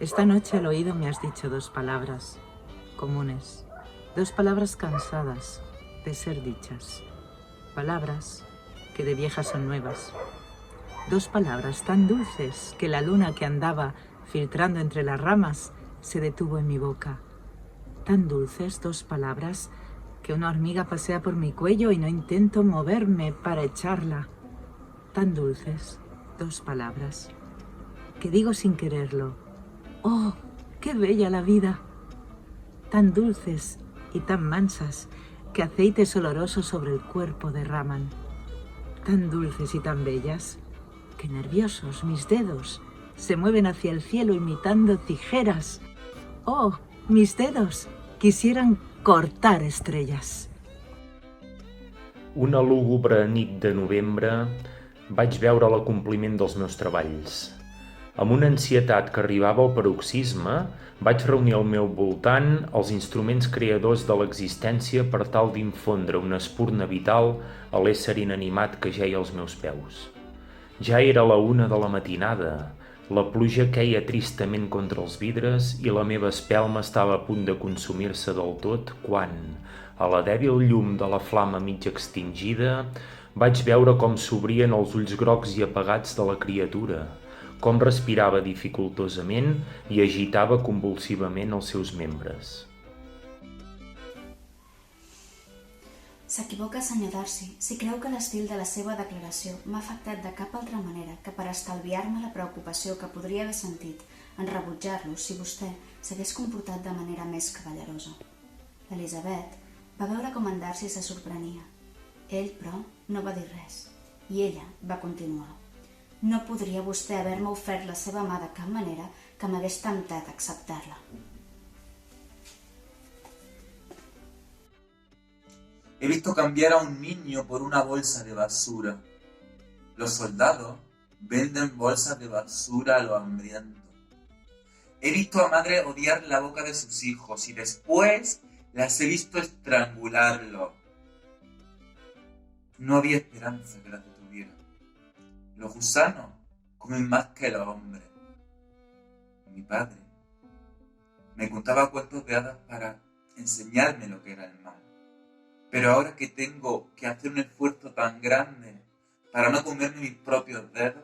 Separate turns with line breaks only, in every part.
Esta noche al oído me has dicho dos palabras comunes, dos palabras cansadas de ser dichas, palabras que de viejas son nuevas, dos palabras tan dulces que la luna que andaba filtrando entre las ramas se detuvo en mi boca, tan dulces dos palabras que una hormiga pasea por mi cuello y no intento moverme para echarla, tan dulces dos palabras que digo sin quererlo: ¡oh, qué bella la vida! Tan dulces y tan mansas que aceites olorosos sobre el cuerpo derraman. Tan dulces y tan bellas que nerviosos mis dedos se mueven hacia el cielo imitando tijeras. ¡Oh, mis dedos quisieran cortar estrellas!
Una lúgubre nit de novembre vaig veure l'acompliment dels meus treballs. Amb una ansietat que arribava al paroxisme, vaig reunir al meu voltant els instruments creadors de l'existència per tal d'infondre una espurna vital a l'ésser inanimat que jeia als meus peus. Ja era la 1 de la matinada, la pluja queia tristament contra els vidres i la meva espelma estava a punt de consumir-se del tot quan, a la dèbil llum de la flama mig extingida, vaig veure com s'obrien els ulls grocs i apagats de la criatura, com respirava dificultosament i agitava convulsivament els seus membres.
S'equivoca, senyor Darcy, si creu que l'estil de la seva declaració m'ha afectat de cap altra manera que per estalviar-me la preocupació que podria haver sentit en rebutjar-lo si vostè s'hagués comportat de manera més cavallerosa. L'Elisabet va veure com en Darcy se sorprenia. Ell, però, no va dir res, i ella va continuar. No podria vostè haver-me ofert la seva mà de cap manera que m'hagués temptat a acceptar-la.
He visto cambiar a un niño por una bolsa de basura. Los soldados venden bolsas de basura a los hambrientos. He visto a madres odiar la boca de sus hijos y después las he visto estrangularlos. No había esperanza que las detuviera. Los gusanos comen más que los hombres. Mi padre me contaba cuentos de hadas para enseñarme lo que era el mal. Pero ahora que tengo que hacer un esfuerzo tan grande para no comerme mis propios dedos,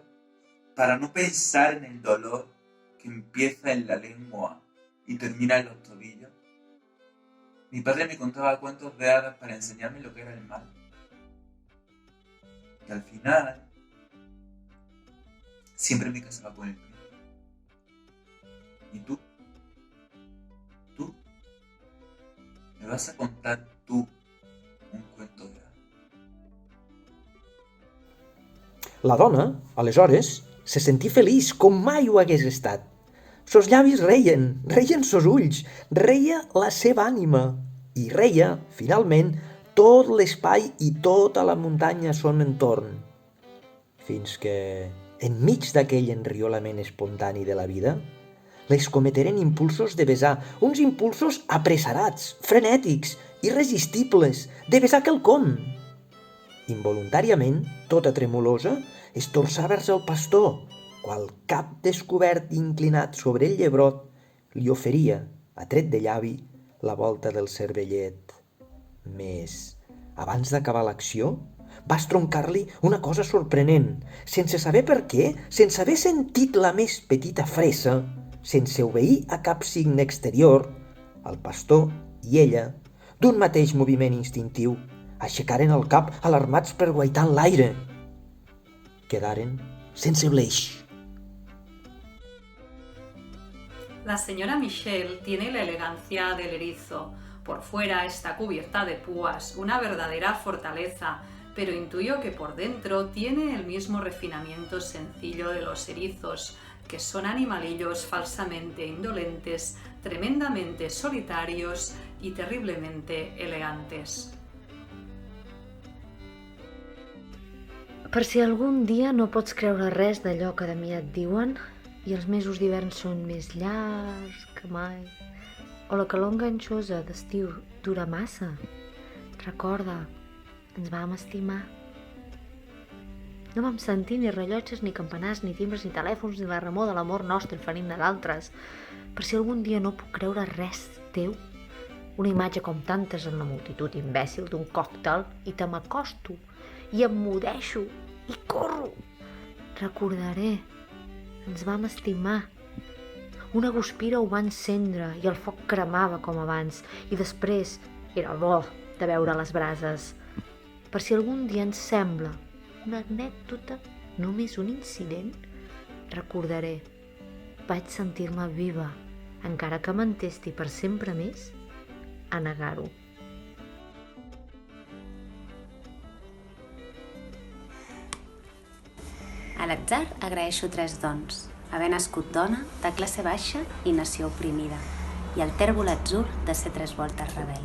para no pensar en el dolor que empieza en la lengua y termina en los tobillos, mi padre me contaba cuentos de hadas para enseñarme lo que era el mal. Y al final, siempre me casaba con el príncipe. ¿Y tú? ¿Tú? ¿Me vas a contar tú un cuento de hadas?
La dona, aleshores, se sentí feliç com mai ho hagués estat. Sos llavis reien sos ulls, reia la seva ànima i reia, finalment, tot l'espai i tota la muntanya a son entorn. Fins que, enmig d'aquell enriolament espontani de la vida, les cometeren impulsos de besar, uns impulsos apressarats, frenètics, irresistibles, de besar quelcom. Involuntàriament, tota tremolosa, es torçà vers el pastor, qual cap descobert i inclinat sobre el llebrot li oferia, a tret de llavi, la volta del cervellet. Més, abans d'acabar l'acció, va estroncar-li una cosa sorprenent, sense saber per què, sense haver sentit la més petita fressa, sense obeir a cap signe exterior, el pastor i ella, d'un mateix moviment instintiu, aixecaren el cap alarmats per guaitar en l'aire. Quedaren sense bleix.
La señora Michelle tiene la elegancia del erizo. Por fuera está cubierta de púas, una verdadera fortaleza, pero intuyo que por dentro tiene el mismo refinamiento sencillo de los erizos, que son animalillos falsamente indolentes, tremendamente solitarios y terriblemente elegantes.
Per si algun dia no pots creure res d'allò que de mi et diuen i els mesos d'hivern són més llargs que mai, o la calor enganxosa d'estiu dura massa, recorda, ens vam estimar. No vam sentir ni rellotges, ni campanars, ni timbres, ni telèfons, ni la remor de l'amor nostre oferint de d'altres. per si algun dia no puc creure res teu, una imatge com tantes en la multitud imbècil d'un còctel i te m'acosto i em mudeixo i corro. Recordaré, ens vam estimar. Una guspira ho va encendre i el foc cremava com abans i després era bo de veure les brases. Per si algun dia ens sembla una anècdota, només un incident, recordaré. Vaig sentir-me viva, encara que m'entesti per sempre més a negar-ho.
A l'atzar agraeixo 3 dons: haver nascut dona, de classe baixa i nació oprimida, i el tèrbol atzur de ser 3 voltes rebel.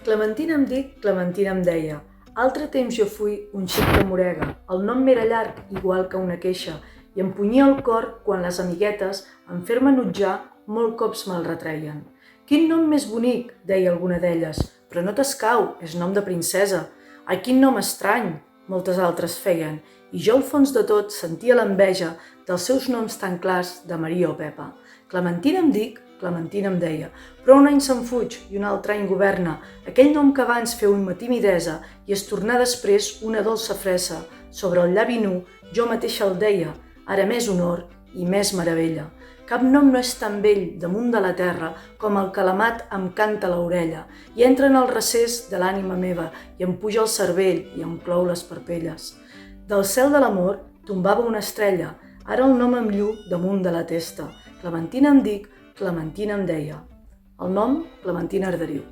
Clementina em dic, Clementina em deia. Altre temps jo fui un xic de morega. El nom m'era llarg, igual que una queixa, i em punyia el cor quan les amiguetes, en fer-me enutjar, molt cops me'l retreien. Quin nom més bonic, deia alguna d'elles, però no t'escau, és nom de princesa. Ai, quin nom estrany, moltes altres feien, i jo al fons de tot sentia l'enveja dels seus noms tan clars de Maria o Pepa. Clementina em dic, Clementina em deia, però un any se'n fuig i un altre any governa, aquell nom que abans feu una timidesa i es tornà després una dolça fressa. Sobre el llavi nu, jo mateixa el deia, ara més honor i més meravella. Cap nom no és tan vell damunt de la terra com el que l'amat em canta a l'orella i entra en el recés de l'ànima meva i em puja el cervell i em clou les parpelles. Del cel de l'amor tombava una estrella, ara el nom em llu damunt de la testa. Clementina em dic, Clementina em deia. El nom, Clementina Arderiu.